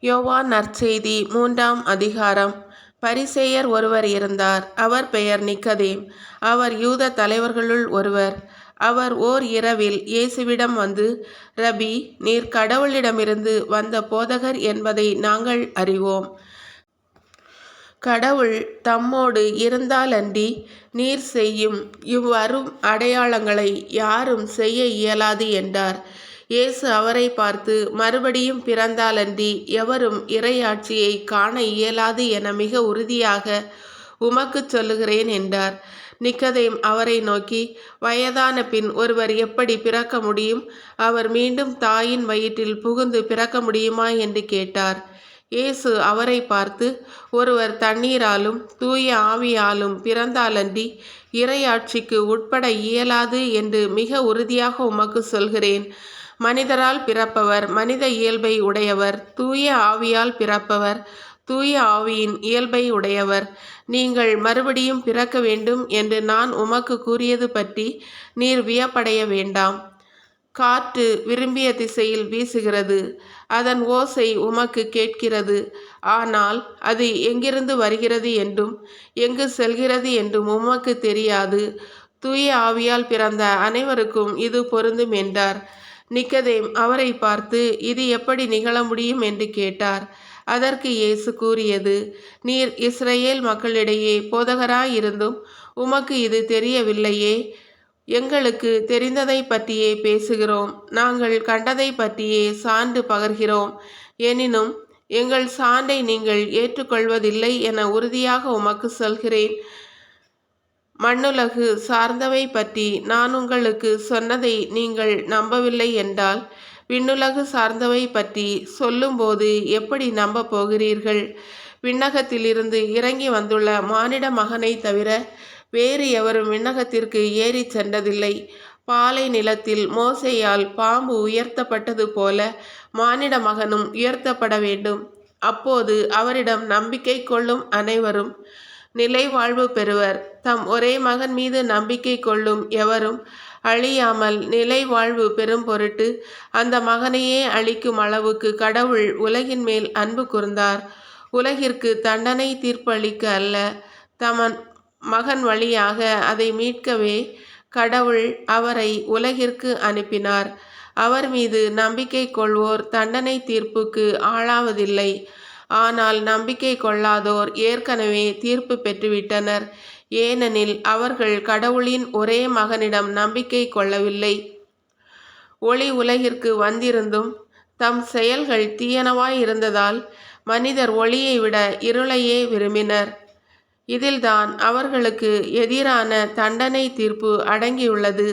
யோவான் நற்செய்தி 3ஆம் அதிகாரம். பரிசேயர் ஒருவர் இருந்தார். அவர் பெயர் நிக்கதேம். அவர் யூத தலைவர்களுள் ஒருவர். அவர் ஓர் இரவில் இயேசுவிடம் வந்து, ரபி, நீர் கடவுளிடமிருந்து வந்த போதகர் என்பதை நாங்கள் அறிவோம். கடவுள் தம்மோடு இருந்தாலன்றி நீர் செய்யும் இவ்வரும் அடையாளங்களை யாரும் செய்ய இயலாது என்றார். இயேசு அவரை பார்த்து, மறுபடியும் பிறந்தாலன்றி எவரும் இறையாட்சியை காண இயலாது என மிக உறுதியாக உமக்குச் சொல்லுகிறேன் என்றார். நிக்கதேம் அவரை நோக்கி, வயதான பின் ஒருவர் எப்படி பிறக்க முடியும்? அவர் மீண்டும் தாயின் வயிற்றில் புகுந்து பிறக்க முடியுமா என்று கேட்டார். இயேசு அவரை பார்த்து, ஒருவர் தண்ணீராலும் தூய ஆவியாலும் பிறந்தாலன்றி இறையாட்சிக்கு உட்பட இயலாது என்று மிக உறுதியாக உமக்கு சொல்கிறேன். மனிதரால் பிறப்பவர் மனித இயல்பை உடையவர், தூய ஆவியால் பிறப்பவர் தூய ஆவியின் இயல்பை உடையவர். நீங்கள் மறுபடியும் பிறக்க வேண்டும் என்று நான் உமக்கு கூறியது பற்றி நீர் வியப்படைய வேண்டாம். காற்று விரும்பிய திசையில் வீசுகிறது, அதன் ஓசை உமக்கு கேட்கிறது, ஆனால் அது எங்கிருந்து வருகிறது என்றும் எங்கு செல்கிறது என்றும் உமக்கு தெரியாது. தூய ஆவியால் பிறந்த அனைவருக்கும் இது பொருந்தும் என்றார். நிக்கதேம் அவரை பார்த்து, இது எப்படி நிகழ முடியும் என்று கேட்டார். அதற்கு இயேசு கூறியது, நீர் இஸ்ரவேல் மக்களிடையே போதகராயிருந்தும் உமக்கு இது தெரியவில்லையே. எங்களுக்கு தெரிந்ததை பற்றியே பேசுகிறோம், நாங்கள் கண்டதை பற்றியே சான்று பகர்கிறோம். எனினும் எங்கள் சான்றை நீங்கள் ஏற்றுக்கொள்வதில்லை என உறுதியாக உமக்கு சொல்கிறேன். மண்ணுலகு சார்ந்தவை பற்றி நான் உங்களுக்கு சொன்னதை நீங்கள் நம்பவில்லை என்றால், விண்ணுலகு சார்ந்தவை பற்றி சொல்லும்போது எப்படி நம்ப போகிறீர்கள்? விண்ணகத்திலிருந்து இறங்கி வந்துள்ள மானிட மகனை தவிர வேறு எவரும் விண்ணகத்திற்கு ஏறி சென்றதில்லை. பாலை நிலத்தில் மோசேயால் பாம்பு உயர்த்தப்பட்டது போல மானிட மகனும் உயர்த்தப்பட வேண்டும். அப்போது அவரிடம் நம்பிக்கை கொள்ளும் அனைவரும் நிலை வாழ்வு பெறுவர். தம் ஒரே மகன் மீது நம்பிக்கை கொள்ளும் எவரும் அழியாமல் நிலை வாழ்வு பெறும் பொருட்டு அந்த மகனையே அழிக்கும் அளவுக்கு கடவுள் உலகின் மேல் அன்பு கூர்ந்தார். உலகிற்கு தண்டனை தீர்ப்பளிக்க அல்ல, தமன் மகன் வழியாக அதை மீட்கவே கடவுள் அவரை உலகிற்கு அனுப்பினார். அவர் மீது நம்பிக்கை கொள்வோர் தண்டனை தீர்ப்புக்கு ஆளாவதில்லை. ஆனால் நம்பிக்கை கொள்ளாதோர் ஏற்கனவே தீர்ப்பு பெற்றுவிட்டனர். ஏனெனில் அவர்கள் கடவுளின் ஒரே மகனிடம் நம்பிக்கை கொள்ளவில்லை. ஒளி உலகிற்கு வந்திருந்தும் தம் செயல்கள் தீயனவாய் இருந்ததால் மனிதர் ஒளியை விட இருளையே விரும்பினர். இதில்தான் அவர்களுக்கு எதிரான தண்டனை தீர்ப்பு அடங்கியுள்ளது.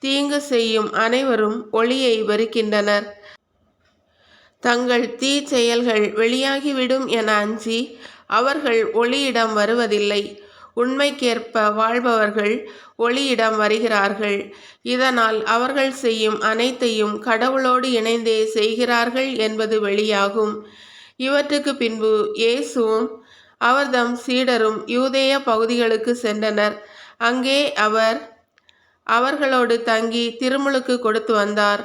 தீங்கு செய்யும் அனைவரும் ஒளியை வெறுக்கின்றனர். தங்கள் தீ செயல்கள் வெளியாகிவிடும் என அஞ்சி அவர்கள் ஒளியிடம் வருவதில்லை. உண்மைக்கேற்ப வாழ்பவர்கள் ஒளியிடம் வருகிறார்கள். இதனால் அவர்கள் செய்யும் அனைத்தையும் கடவுளோடு இணைந்தே செய்கிறார்கள் என்பது வெளியாகும். இவற்றுக்கு பின்பு இயேசுவும் அவர்தம் சீடரும் யூதேய பகுதிகளுக்கு சென்றனர். அங்கே அவர் அவர்களோடு தங்கி திருமுழுக்கு கொடுத்து வந்தார்.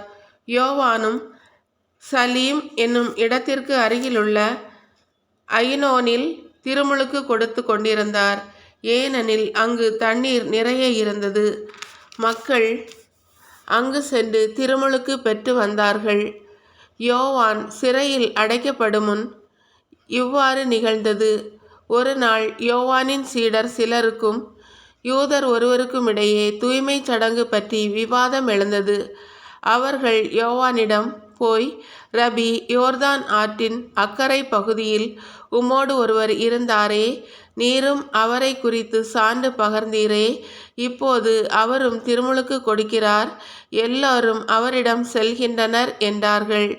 யோவானும் சலீம் என்னும் இடத்திற்கு அருகிலுள்ள ஐனோனில் திருமுழுக்கு கொடுத்து கொண்டிருந்தார். ஏனெனில் அங்கு தண்ணீர் நிறைய இருந்தது. மக்கள் அங்கு சென்று திருமுழுக்கு பெற்று வந்தார்கள். யோவான் சிறையில் அடைக்கப்படும் முன் இவ்வாறு நிகழ்ந்தது. ஒரு நாள் யோவானின் சீடர் சிலருக்கும் யூதர் ஒருவருக்கும் இடையே தூய்மை சடங்கு பற்றி விவாதம் எழுந்தது. அவர்கள் யோவானிடம் போய், ரபி, யோர்தான் ஆற்றின் அக்கரை பகுதியில் உம்மோடு ஒருவர் இருந்தாரே, நீரும் அவரை குறித்து சான்று பகர்ந்தீரே, இப்போது அவரும் திருமுழுக்கு கொடுக்கிறார், எல்லோரும் அவரிடம் செல்கின்றனர் என்றார்கள்.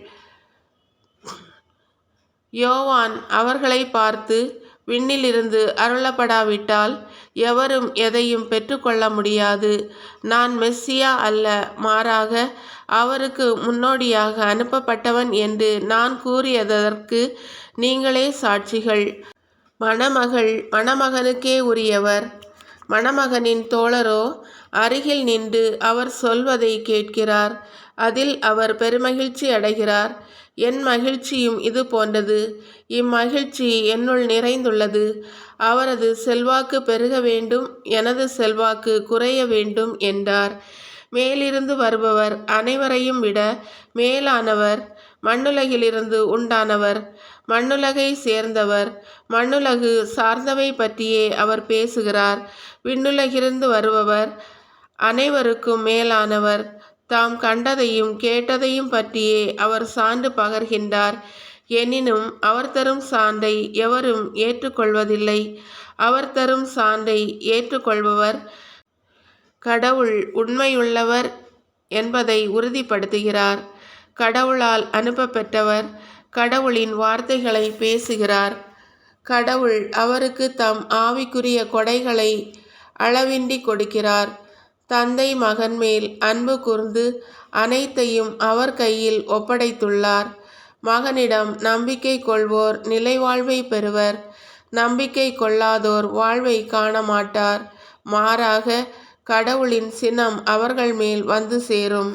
யோவான் அவர்களை பார்த்து, விண்ணிலிருந்து அருளப்படாவிட்டால் எவரும் எதையும் பெற்றுக்கொள்ள முடியாது. நான் மெஸ்ஸியா அல்ல, மாறாக அவருக்கு முன்னோடியாக அனுப்பப்பட்டவன் என்று நான் கூறியதற்கு நீங்களே சாட்சிகள். மணமகள் மணமகனுக்கே உரியவர். மணமகனின் தோழரோ அருகில் நின்று அவர் சொல்வதை கேட்கிறார். அதில் அவர் பெருமகிழ்ச்சி அடைகிறார். என் மகிழ்ச்சியும் இது போன்றது. இம்மகிழ்ச்சி என்னுள் நிறைந்துள்ளது. அவரது செல்வாக்கு பெருக வேண்டும், எனது செல்வாக்கு குறைய வேண்டும் என்றார். மேலிருந்து வருபவர் அனைவரையும் விட மேலானவர். மண்ணுலகிலிருந்து உண்டானவர், மண்ணுலகை சேர்ந்தவர். மண்ணுலகு சார்ந்தவை பற்றியே அவர் பேசுகிறார். விண்ணுலகிலிருந்து வருபவர் அனைவருக்கும் மேலானவர். தாம் கண்டதையும் கேட்டதையும் பற்றியே அவர் சான்று பகர்கின்றார். எனினும் அவர் தரும் சான்றை எவரும் ஏற்றுக்கொள்வதில்லை. அவர் தரும் சான்றை ஏற்றுக்கொள்பவர் கடவுள் உண்மையுள்ளவர் என்பதை உறுதிப்படுத்துகிறார். கடவுளால் அனுப்பப்பெற்றவர் கடவுளின் வார்த்தைகளை பேசுகிறார். கடவுள் அவருக்கு தம் ஆவிக்குரிய கொடைகளை அளவின்றி கொடுக்கிறார். தந்தை மகன் மேல் அன்பு கூர்ந்து அனைத்தையும் அவர் கையில் ஒப்படைத்துள்ளார். மகனிடம் நம்பிக்கை கொள்வோர் நிலைவாழ்வை பெறுவர். நம்பிக்கை கொள்ளாதோர் வாழ்வை காண மாட்டார். மாறாக கடவுளின் சினம் அவர்கள் மேல் வந்து சேரும்.